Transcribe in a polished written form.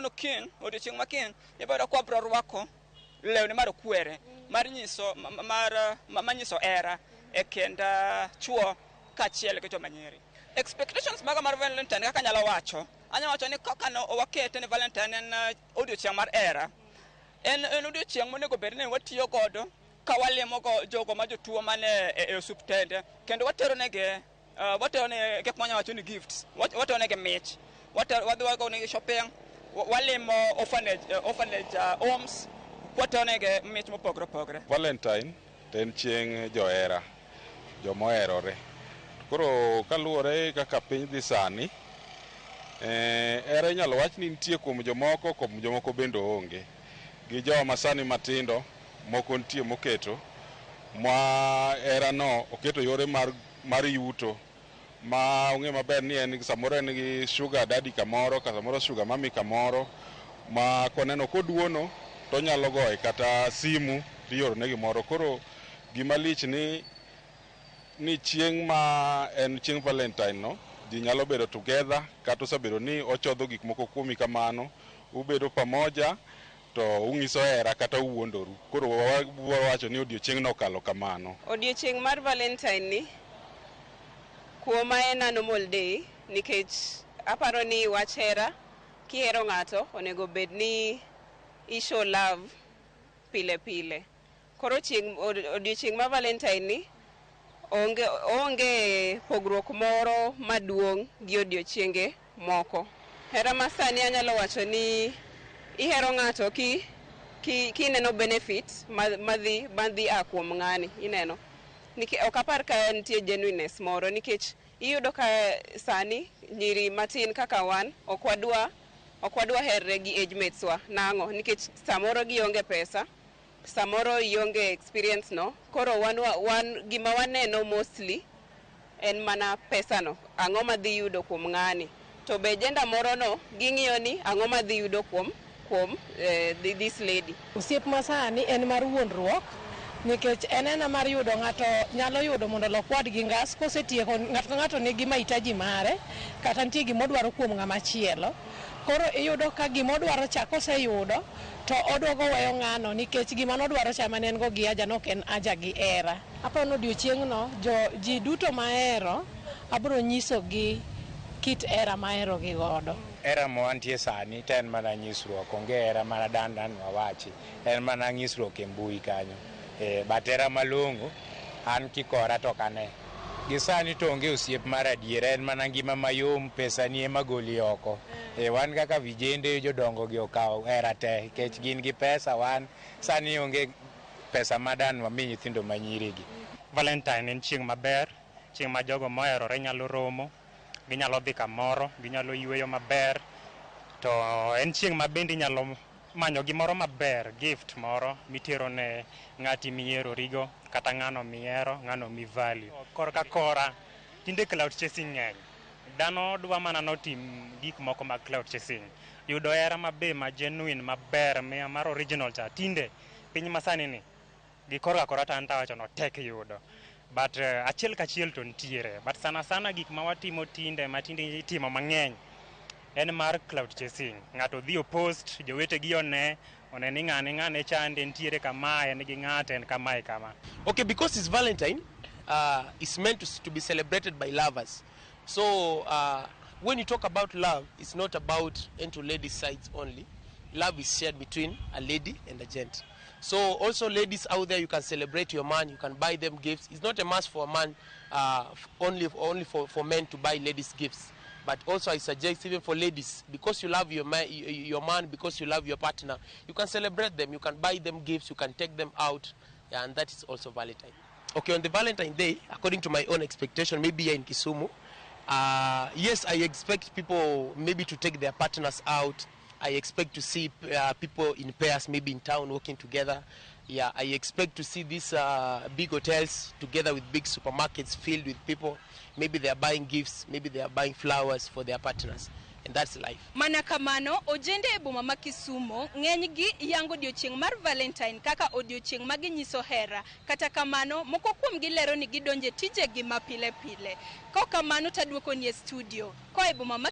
mano kiny odiochieng' ma kiny ibiro kwa bro rwako lewni mar kwere mar nyiso manyiso hera e kind chuo kaachiel gi joma nyiri. Expectations maga mar Valentine kaka anyalo wacho ni kaka wakete ni Valentine en odiochieng' mar hera. En odiochieng' monego bed ni watiyo godo ka walimo go jogo ma jotuo mane e osuptende kendo watero ne gik manya wacho ni gifts, watero ne mich, wadhi wago ne shopping, walimo orphanage homes, watero ne mich mopogore opogore. Valentine en chieng' johera, jomoherore. Koro kaluwore kaka piny dhi sani, hera inyalo wach ni nitie kuom jomoko bende onge. Gi joma sani matindo moko nitie moketo ma hera no oketo yore mar yuto ma ong'e maber ni en samoro en gi sugar daddy kamoro kata samoro sugar mami kamoro ma koneno koduono to nyalo goye kata simu tioro ne gimoro. Koro gima lich ni chieng' ma en chieng' Valentine no ji nyalo bedo together kata osebedo ni ochodho gik moko kuomi kamano, ubedo pamoja to ungiso hera kata uwuondoru. Koro wawacho ni odiochieng' no kalo kamano. Odiochieng' mar Valentine ni kuoma en normal day nikech aparo ni wach hera kihero ng'ato onego bed ni show love pile pile. Koro odiochieng' mar Valentine ni onge pogruok moro maduong' gi odiochienge moko. Hera masani anyalo wacho ni ihero ng'ato kineno benefit madhi kuom ng'ani ineno. Ok apar ka nitie genuineness moro nikech iyudo ka sani nyiri matin kaka wan ok wadwa herre gi age mates wa nang'o nikech samoro gionge pesa, samoro ionge experience no. Koro wan gima waneno mostly en mana pesa no, ang'o madhi yudo kuom ng'ani. To be jenda moro no ging'iyo ni ang'o madhi yudo kuom this lady. Osiep masani en mar wuondruok nikech en mar yudo ng'ato nyalo yudo mondo lok wadgi ngas kosetieko ng'ato nigi mahitaji mare kata nitie gima odwaro kuom ng'ama chielo. Koro iyudo ka gima odwaro cha koseyudo to oduogo weyo ng'ano nikech gima nodwaro cha mane en go gi aja nok en aja gi hera. Aparo ni odiochieng' no ji duto mahero abiro nyiso gi kit hera mahero gi godo. Hera mo antie sani ten mana nyisruok, onge hera mana dandan wawachi, en mana nyisruok e mbui kanyo. But hera malong'o an kikora to kane. Gisani to onge osiep mar adiera, en mana ngima mayom, pesa ni ema goli oko. Wan kaka vijende jodongo gi okawo hera te, kech gin gi pesa, wan sani onge pesa madan wami nyithindo manyirigi. Valentine en chieng' maber, chieng' ma jogo moherore nyalo romo, ginyalo dhi kamoro, ginyalo yueyo maber, to en chieng' ma bende inyalo manyo gimoro maber, gift moro mitero ne ng'ati mihierorigo kata ng'ano mihero, ng'ano mi value. Kora tinde cloud chasing ng'eny, dhano dwa mana notim gik moko mag cloud chasing. Yudo hera maber ma genuine maber mar original cha tinde piny masani ni gi kora tanta wacho no tek yudo. But achiel kachiel to ntiere, but sana gik ma watimo tinde itimo mang'eny en mar cloud chasing. Ng'ato dhi post, jowete gi one ni ng'ane chande ntiere kama, en gi ng'ate en kama. Okay, because it's Valentine, it's meant to be celebrated by lovers. So when you talk about love, it's not about into ladies' sides only. Love is shared between a lady and a gent. So also ladies out there, you can celebrate your man, you can buy them gifts. It's not a must for a man, only for men to buy ladies gifts. But also I suggest even for ladies, because you love your man, because you love your partner, you can celebrate them, you can buy them gifts, you can take them out, and that is also Valentine. Okay, on the Valentine Day, according to my own expectation, maybe here in Kisumu, yes, I expect people maybe to take their partners out. I expect to see people in pairs, maybe in town, working together. Yeah, I expect to see these big hotels together with big supermarkets filled with people. Maybe they are buying gifts, maybe they are buying flowers for their partners. And that's life. Mana kamano, ojende e boma ma Kisumu ng'enygi yango odiochieng' mar Valentine kaka odiochieng' ma ginyiso hera. Kata kamano, moko kuomgi lero ni gidonje tijegi ma pile pile. Ko kamano taduoko ni e studio. Ko e boma ma